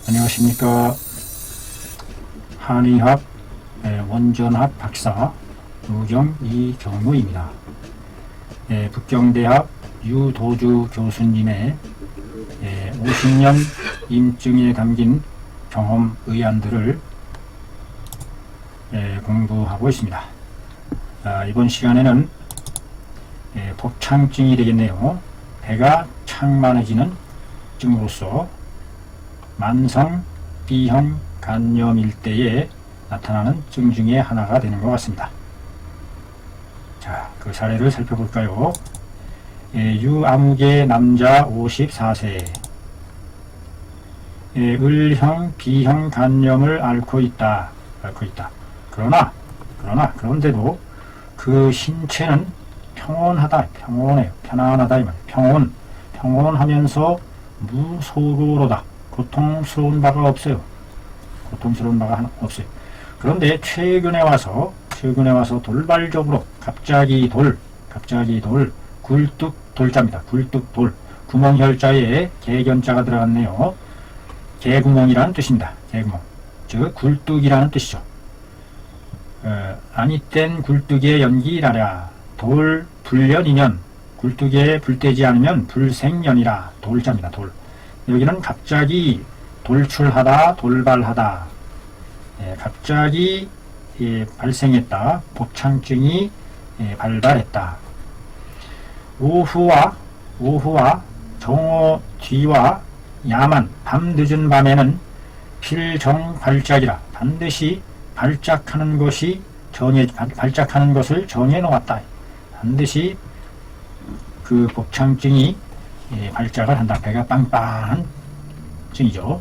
안녕하십니까. 한의학 원전학 박사 무경 이경무입니다. 북경대학 유도주 교수님의 50년 임증에 담긴 경험 의안들을 공부하고 있습니다. 이번 시간에는 복창증이 되겠네요. 배가 창만해지는 증으로서 만성 B형 간염일 때에 나타나는 증 중에 하나가 되는 것 같습니다. 자, 그 사례를 살펴볼까요? 유아무개 남자 54세 을형 B형 간염을 앓고 있다. 그런데도 그 신체는 평온하다. 평온해요. 편안하다. 이 말이에요. 평온하면서 무소로로다. 고통스러운 바가 없어요. 그런데 최근에 와서 돌발적으로 갑자기 굴뚝돌자입니다. 굴뚝돌. 구멍혈자에 개견자가 들어갔네요. 개구멍이라는 뜻입니다. 개구멍. 즉 굴뚝이라는 뜻이죠. 아니땐 굴뚝에 연기라랴. 돌 불년이년. 굴뚝에 불때지 않으면 불생년이라. 돌자입니다. 돌. 여기는 갑자기 돌출하다, 돌발하다. 갑자기 발생했다. 복창증이 발발했다. 오후와 정오 뒤와 야만, 밤 늦은 밤에는 필정발작이라. 반드시 발작하는 것을 정해 놓았다. 반드시 그 복창증이 발작을 한다. 배가 빵빵한 증이죠.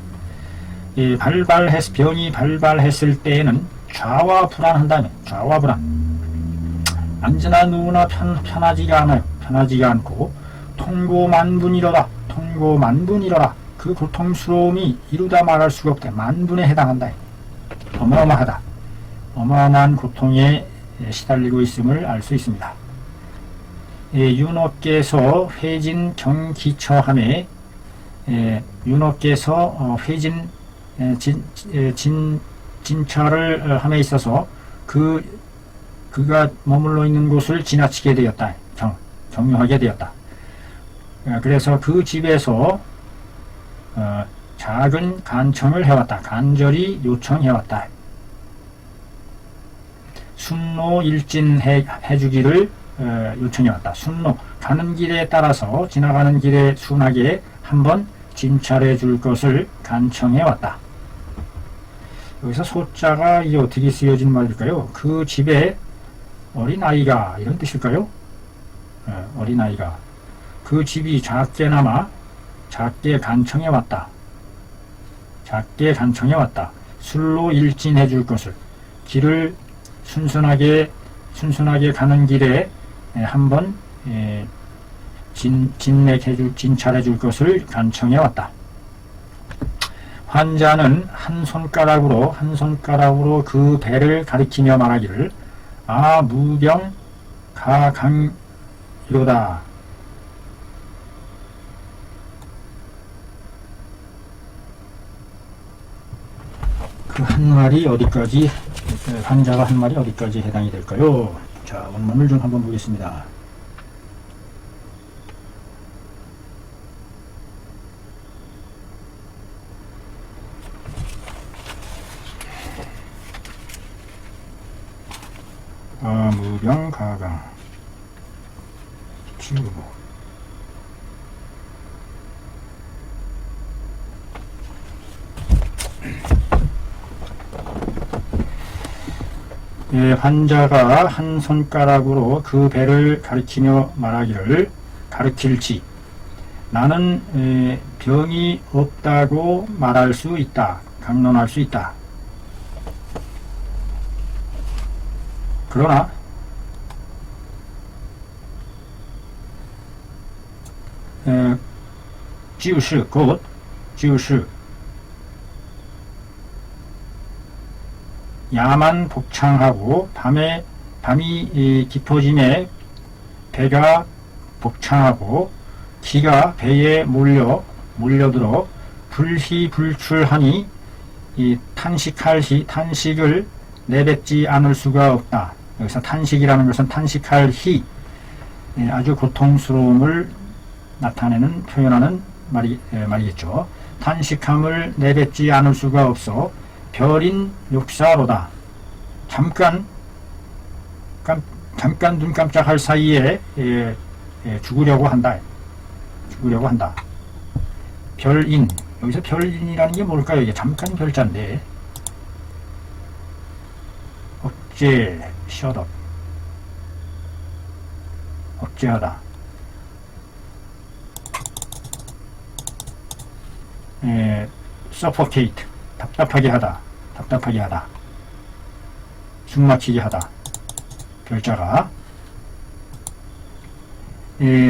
병이 발발했을 때에는 좌와불안한다면, 좌와불안. 앉으나 누우나 편하지가 않아요. 편하지가 않고, 통고만분이로라. 그 고통스러움이 이루다 말할 수가 없다. 만분에 해당한다. 어마어마하다. 어마어마한 고통에 시달리고 있음을 알 수 있습니다. 윤옥께서 회진 경기처함에 윤옥께서 회진 진찰을 함에 있어서 그가 머물러 있는 곳을 지나치게 되었다. 경유하게 되었다. 그래서 그 집에서 작은 간청을 해왔다. 간절히 요청해왔다. 순로 일진 해주기를 요청해왔다. 순로, 가는 길에 따라서 지나가는 길에 순하게 한번 진찰해 줄 것을 간청해왔다. 여기서 소자가 이게 어떻게 쓰여진 말일까요? 그 집에 어린아이가 이런 뜻일까요? 어린아이가 그 집이 작게 간청해왔다. 술로 일진해 줄 것을, 길을 순순하게 가는 길에 한번 진찰해 줄 것을 간청해 왔다. 환자는 한 손가락으로 그 배를 가리키며 말하기를 무병 가강이로다. 그 한 말이 어디까지, 환자가 한 말이 어디까지 해당이 될까요? 자, 원문을 좀 한번 보겠습니다. 무병 가강 치우고 환자가 한 손가락으로 그 배를 가리키며 말하기를, 가르칠지 나는 병이 없다고 말할 수 있다. 강론할 수 있다. 그러나 곧 야만 복창하고 밤이 깊어짐에 배가 복창하고 기가 배에 몰려들어 불희불출하니 이 탄식할 시 탄식을 내뱉지 않을 수가 없다. 여기서 탄식이라는 것은 탄식할 희 아주 고통스러움을 나타내는 표현하는 말이겠죠. 탄식함을 내뱉지 않을 수가 없어 별인 욕사로다. 잠깐 눈 깜짝할 사이에 죽으려고 한다. 별인, 여기서 별인이라는 게 뭘까요? 이게 잠깐 별자인데, 억제, shut up, 억제하다. suffocate, 답답하게 하다. 숨막히게 하다. 별자가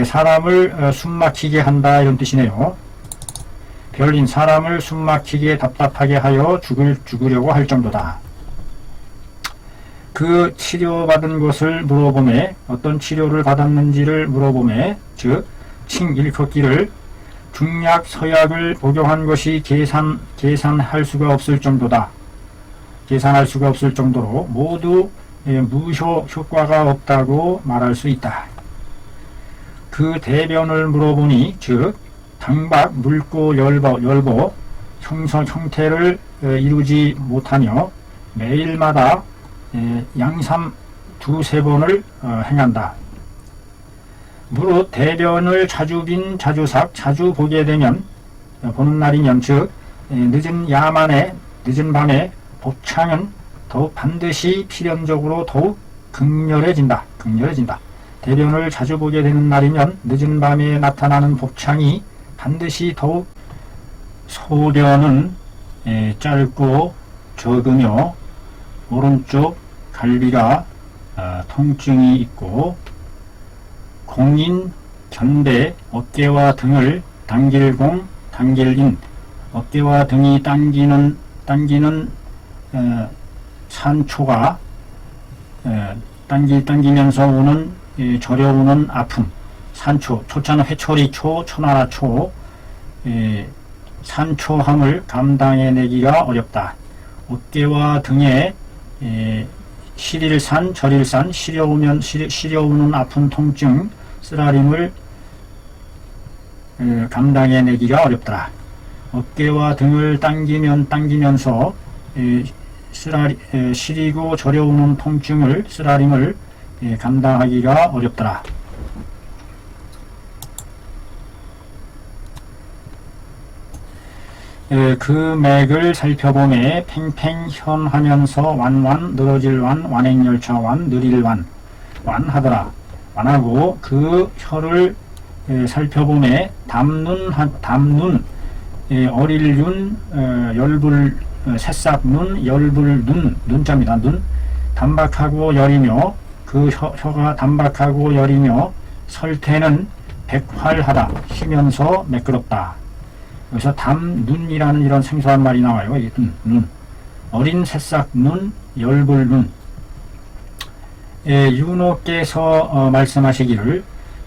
사람을 숨막히게 한다 이런 뜻이네요. 별인 사람을 숨막히게 답답하게 하여 죽으려고 할 정도다. 그 치료받은 것을 물어보매 어떤 치료를 받았는지를 물어보매 즉 칭 일컫기를 중약 서약을 복용한 것이 계산할 수가 없을 정도다. 계산할 수가 없을 정도로 모두 무효 효과가 없다고 말할 수 있다. 그 대변을 물어보니 즉 당박 묽고 열보 형태를 이루지 못하며 매일마다 양삼 두세 번을 행한다. 무릇 대변을 자주 빈 자주삭 자주 보게 되면 보는 날이면 즉 늦은 밤에 복창은 더욱 반드시 필연적으로 더욱 극렬해진다. 대변을 자주 보게 되는 날이면 늦은 밤에 나타나는 복창이 반드시 더욱 소변은 짧고 적으며 오른쪽 갈비가 통증이 있고 공인 견대 어깨와 등을 당길인 어깨와 등이 당기는 산초가 당기면서 오는 저려오는 아픔 산초 초자는 회초리 초 초나라 초 산초함을 감당해내기가 어렵다. 어깨와 등에 실일산 절일산 시려오는 아픈 통증 쓰라림을 감당해내기가 어렵더라. 어깨와 등을 당기면서 시리고 저려오는 통증을 쓰라림을 감당하기가 어렵더라. 그 맥을 살펴보매 팽팽현하면서 완완 늘어질 완행열차 느릴 완하더라. 완하고 그 혀를 살펴보매 담눈 어릴윤 새싹눈 열불눈 눈자입니다. 눈 단박하고 여리며 그 혀가 단박하고 여리며 설태는 백활하다. 쉬면서 매끄럽다. 여기서 담눈이라는 이런 생소한 말이 나와요. 눈. 어린 새싹 눈, 열불 눈. 윤호께서 말씀하시기를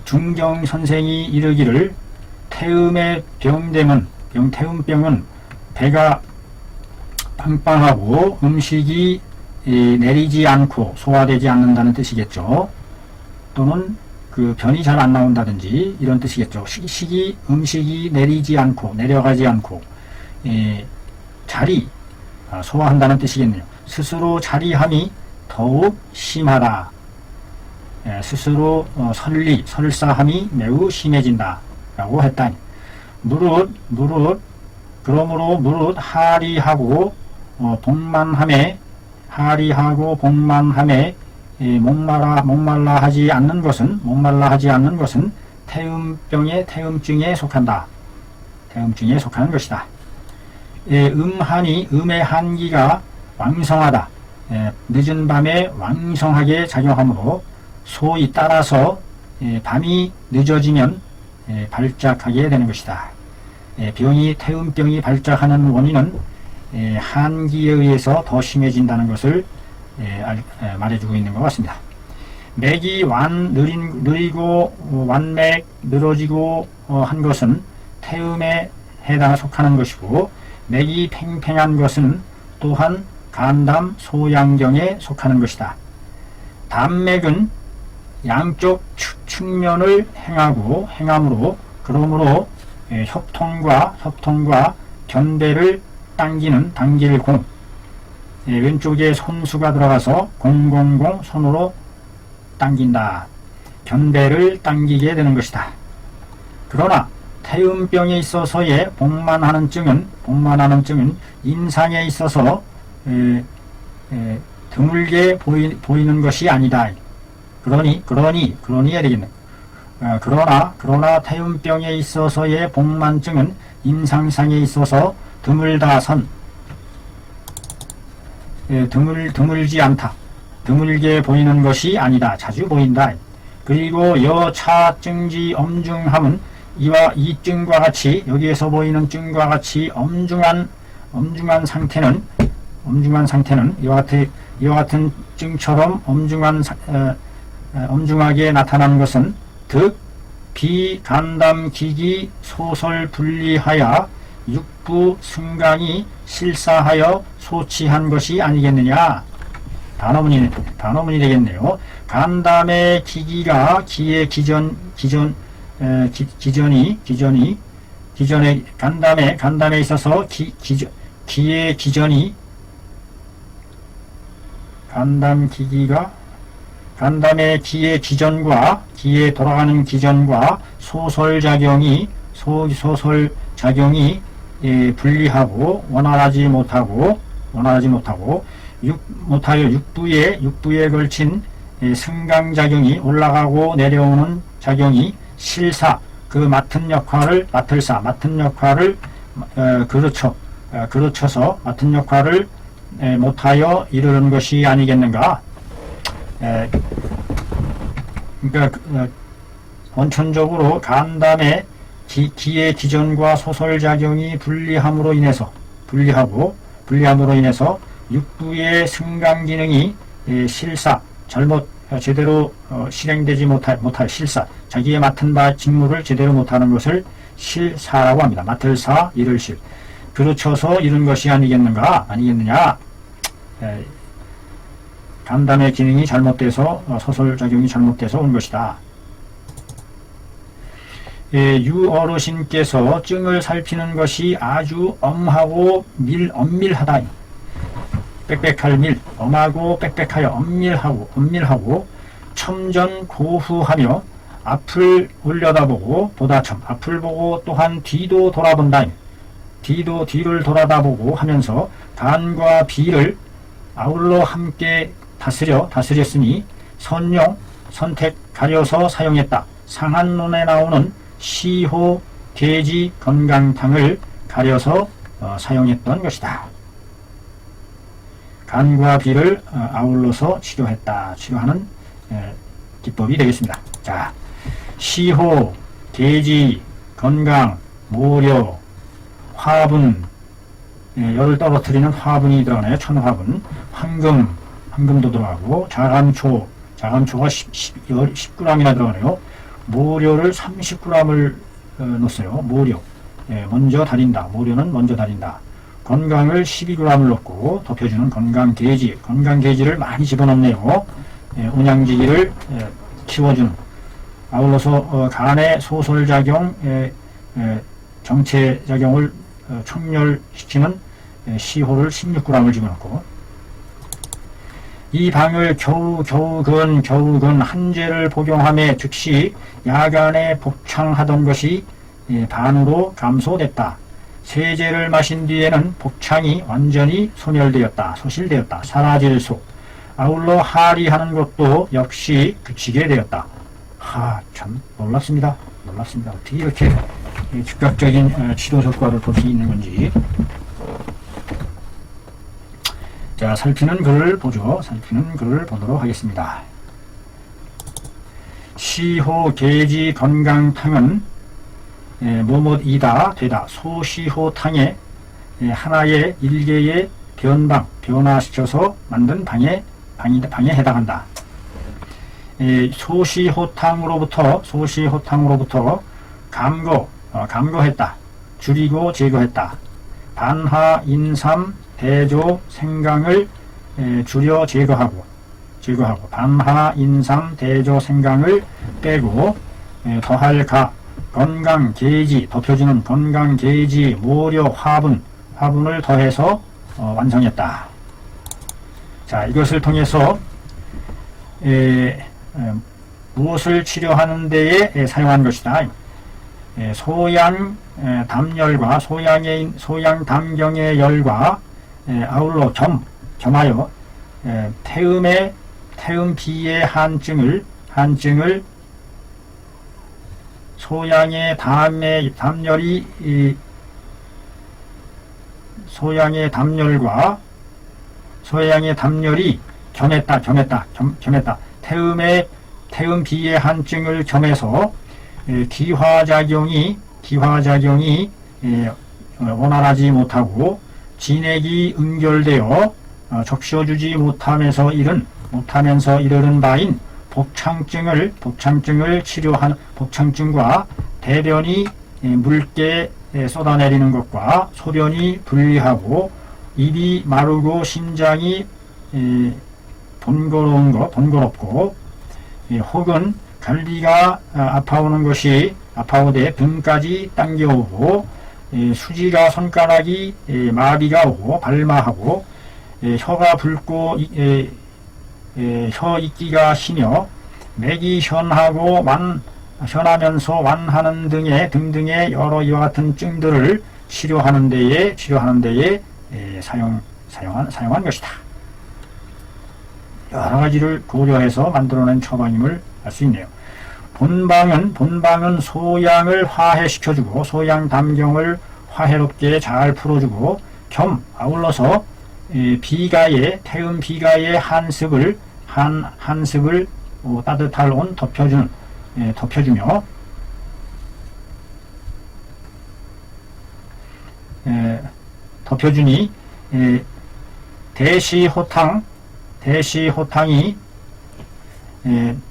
중경 선생이 이르기를 태음의 태음병은 배가 빵빵하고 음식이 내리지 않고 소화되지 않는다는 뜻이겠죠. 또는 그 변이 잘 안 나온다든지 이런 뜻이겠죠. 음식이 내려가지 않고 소화한다는 뜻이겠네요. 스스로 자리함이 더욱 심하다. 스스로 설사함이 매우 심해진다 라고 했다니. 그러므로 무릇 하리하고 복만함에 목말라 하지 않는 것은 태음증에 속한다. 태음증에 속하는 것이다. 음의 한기가 왕성하다. 늦은 밤에 왕성하게 작용하므로 소위 따라서 밤이 늦어지면 발작하게 되는 것이다. 태음병이 발작하는 원인은 한기에 의해서 더 심해진다는 것을 말해주고 있는 것 같습니다. 맥이 느리고 완맥 늘어지고 한 것은 태음의 속하는 것이고, 맥이 팽팽한 것은 또한 간담 소양경에 속하는 것이다. 담맥은 양쪽 측면을 행함으로 그러므로 협통과 견배를 당길 공, 왼쪽에 손수가 들어가서 000 손으로 당긴다. 견배를 당기게 되는 것이다. 그러나 태음병에 있어서의 복만하는 증은 인상에 있어서 드물게 보이는 것이 아니다. 그러니 해야 되겠네. 그러나 태음병에 있어서의 복만증은 임상상에 있어서 드물지 않다. 드물게 보이는 것이 아니다. 자주 보인다. 그리고 여차증지 엄중함은 이 증과 같이, 여기에서 보이는 증과 같이 엄중한 상태는 이와 같은 증처럼 엄중하게 나타나는 것은 득 비간담기기 소설 분리하여 육부 승강이 실사하여 소치한 것이 아니겠느냐. 단어문이 되겠네요. 간담의 기기가 기의 기전에 간담에 있어서 기의 기전이 간담의 기의 기전과 기에 돌아가는 기전과 소설작용이 분리하고 원활하지 못하여 육부에 걸친 승강작용이 올라가고 내려오는 작용이 실사, 그 맡은 역할을 그르쳐서 맡은 역할을 못하여 이르는 것이 아니겠는가. 그러니까 원천적으로 간담의 기의 기전과 소설작용이 분리함으로 인해서 육부의 승강 기능이 제대로 실행되지 못할 실사, 자기의 맡은 바 직무를 제대로 못하는 것을 실사라고 합니다. 맡을 사, 이를 실. 그르쳐서 이룬 것이 아니겠느냐. 간담의 기능이 잘못돼서 소설작용이 잘못돼서 온 것이다. 유 어르신께서 증을 살피는 것이 아주 엄하고 엄밀하다. 빽빽할 밀, 엄하고 빽빽하여 엄밀하고 첨전고후하며 앞을 올려다보고 보다첨, 앞을 보고 또한 뒤도 돌아본다. 뒤를 돌아다보고 하면서 간과 비를 아울러 함께 다스렸으니 선택 가려서 사용했다. 상한론에 나오는 시호, 계지, 건강탕을 가려서 사용했던 것이다. 간과 비를 아울러서 치료하는 기법이 되겠습니다. 자, 시호, 계지, 건강, 모려, 화분, 열을 떨어뜨리는 화분이 들어가네요. 천화분, 황금도 들어가고, 자감초가 10g이나 들어가네요. 모료를 30g을 넣었어요. 모료, 먼저 달인다. 모료는 먼저 달인다. 건강을 12g을 넣고 덮여주는 건강계지를 많이 집어넣네요. 운양지기를 키워주는, 아울러서 간의 소설작용, 정체작용을 촉렬시키는 시호를 16g을 집어넣고, 이 방을 겨우 근 한제를 복용함에 즉시 야간에 복창하던 것이 반으로 감소됐다. 세제를 마신 뒤에는 복창이 완전히 소실되었다. 사라질 수. 아울러 하리하는 것도 역시 그치게 되었다. 참 놀랍습니다. 어떻게 이렇게 즉각적인 치료 효과를 볼 수 있는 건지. 자, 살피는 글을 보도록 하겠습니다. 시호, 계지, 건강탕은 뭐뭐이다, 되다. 소시호탕에 하나의 일개의 변화시켜서 만든 방에 해당한다. 소시호탕으로부터 감거했다. 줄이고 제거했다. 반하, 인삼, 대조, 생강을 줄여 제거하고 반하, 인삼, 대조, 생강을 빼고 더할 가, 건강, 계지, 덮여주는 건강, 계지, 모려, 화분을 더해서 완성했다. 자, 이것을 통해서 무엇을 치료하는 데에 사용한 것이다. 소양 담열과 소양 담경의 열과 아울러 겸하여 태음 비의 한증을 소양의 담열이 겸했다. 태음 비의 한증을 겸해서 기화작용이 원활하지 못하고 진액이 응결되어 적셔주지 못하면서 이르는 바인 복창증을 치료한 복창증과 대변이 묽게 쏟아내리는 것과 소변이 분리하고 입이 마르고 심장이 번거롭고 혹은 갈비가 아파오되 등까지 당겨오고 수지가 손가락이 마비가 오고 발마하고 혀가 붉고 혀 있기가 시며 맥이 현하면서 완하는 등등의 여러 이와 같은 증들을 치료하는 데에 사용한 것이다. 여러 가지를 고려해서 만들어낸 처방임을 알 수 있네요. 본방은 소양을 화해시켜주고 소양 담경을 화해롭게 잘 풀어주고 아울러서 태음 비가의 한습을 따뜻할 온 덮여주며 덮여주니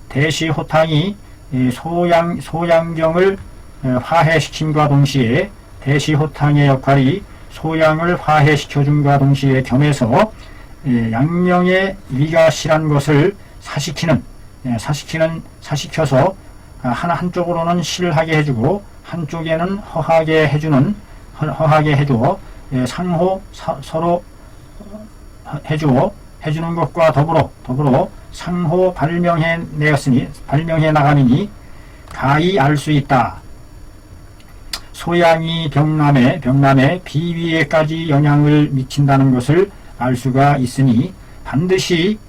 대시호탕이 소양경을 화해시킴과 동시에 대시호탕의 역할이 소양을 화해시켜줌과 동시에 겸해서 양명의 위가 실한 것을 사식혀서 한쪽으로는 실하게 해주고 한쪽에는 허하게 해주어 상호 서로 해주는 것과 더불어 상호 발명해 나가니 가히 알 수 있다. 소양이 병남에 비위에까지 영향을 미친다는 것을 알 수가 있으니 반드시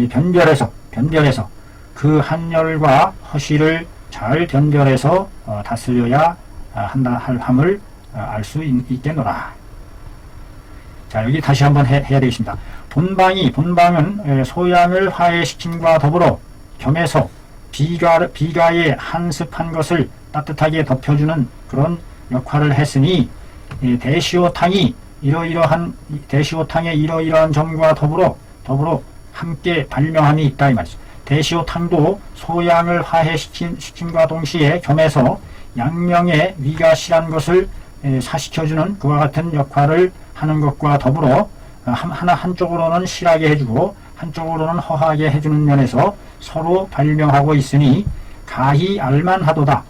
변별해서 그 한열과 허실을 잘 변별해서 다스려야 함을 알 수 있겠노라. 자, 여기 다시 한번 해야 되겠습니다. 본방은 소양을 화해시킴과 더불어 겸해서 비가의 한습한 것을 따뜻하게 덮여주는 그런 역할을 했으니 대시호탕의 이러이러한 점과 더불어 함께 발명함이 있다 이 말이죠. 대시호탕도 소양을 화해시킴과 동시에 겸해서 양명의 위가 실한 것을 사시켜주는 그와 같은 역할을 하는 것과 더불어 한쪽으로는 실하게 해주고 한쪽으로는 허하게 해주는 면에서 서로 발명하고 있으니 가히 알만하도다.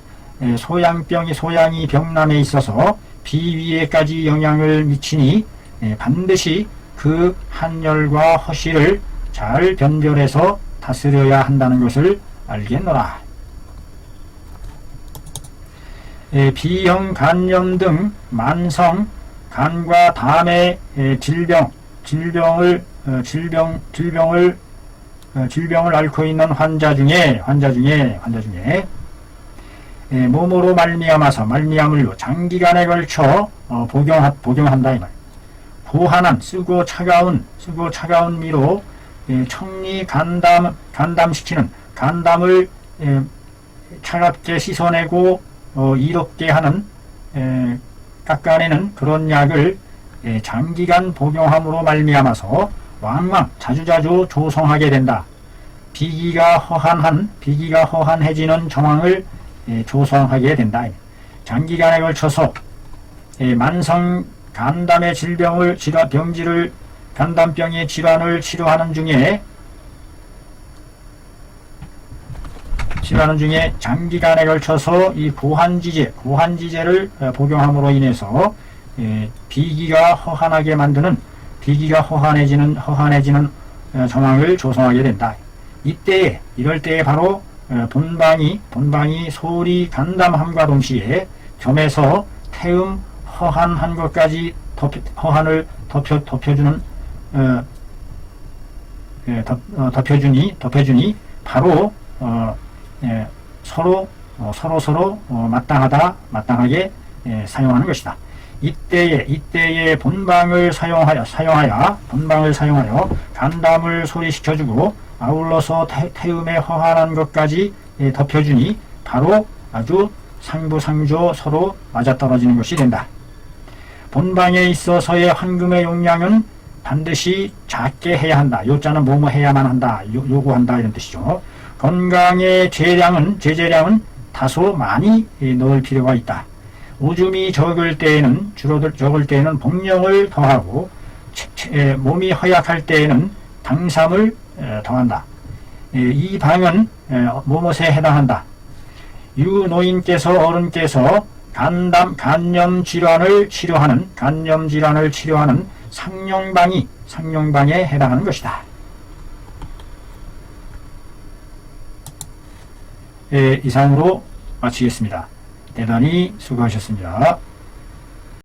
소양이 병남에 있어서 비위에까지 영향을 미치니 반드시 그 한열과 허실을 잘 변별해서 다스려야 한다는 것을 알겠노라. B형 간염 등 만성 간과 담의 질병을 앓고 있는 환자 중에 몸으로 말미암을로 장기간에 걸쳐 복용한다 이 말. 고한한 쓰고 차가운 미로 청리 간담시키는 간담을 차갑게 씻어내고 이롭게 하는 깎아내는 그런 약을 장기간 복용함으로 말미암아서 왕왕 자주자주 조성하게 된다. 비기가 허한해지는 정황을 조성하게 된다. 장기간에 걸쳐서 만성 간담의 병지를 간담병의 질환을 치료하는 중에 장기간에 걸쳐서 이 고환지제를 복용함으로 인해서 비기가 허한해지는 정황을 조성하게 된다. 이럴 때에 바로 본방이 소리 간담함과 동시에 점에서 태음 허한한 것까지 허한을 덮여주니 바로 서로 마땅하게 사용하는 것이다. 이때에 본방을 사용하여 간담을 소리시켜주고 아울러서 태음에 허한한 것까지 덮여주니 바로 아주 상부상조 서로 맞아떨어지는 것이 된다. 본방에 있어서의 환금의 용량은 반드시 작게 해야 한다. 요자는 뭐뭐 해야만 한다. 요구한다. 이런 뜻이죠. 건강의 제재량은 다소 많이 넣을 필요가 있다. 오줌이 적을 때에는 복령을 더하고 몸이 허약할 때에는 당삼을 더한다. 이 방은 뭐뭇에 해당한다. 어른께서 간염 질환을 치료하는 상용방에 해당하는 것이다. 이상으로 마치겠습니다. 대단히 수고하셨습니다.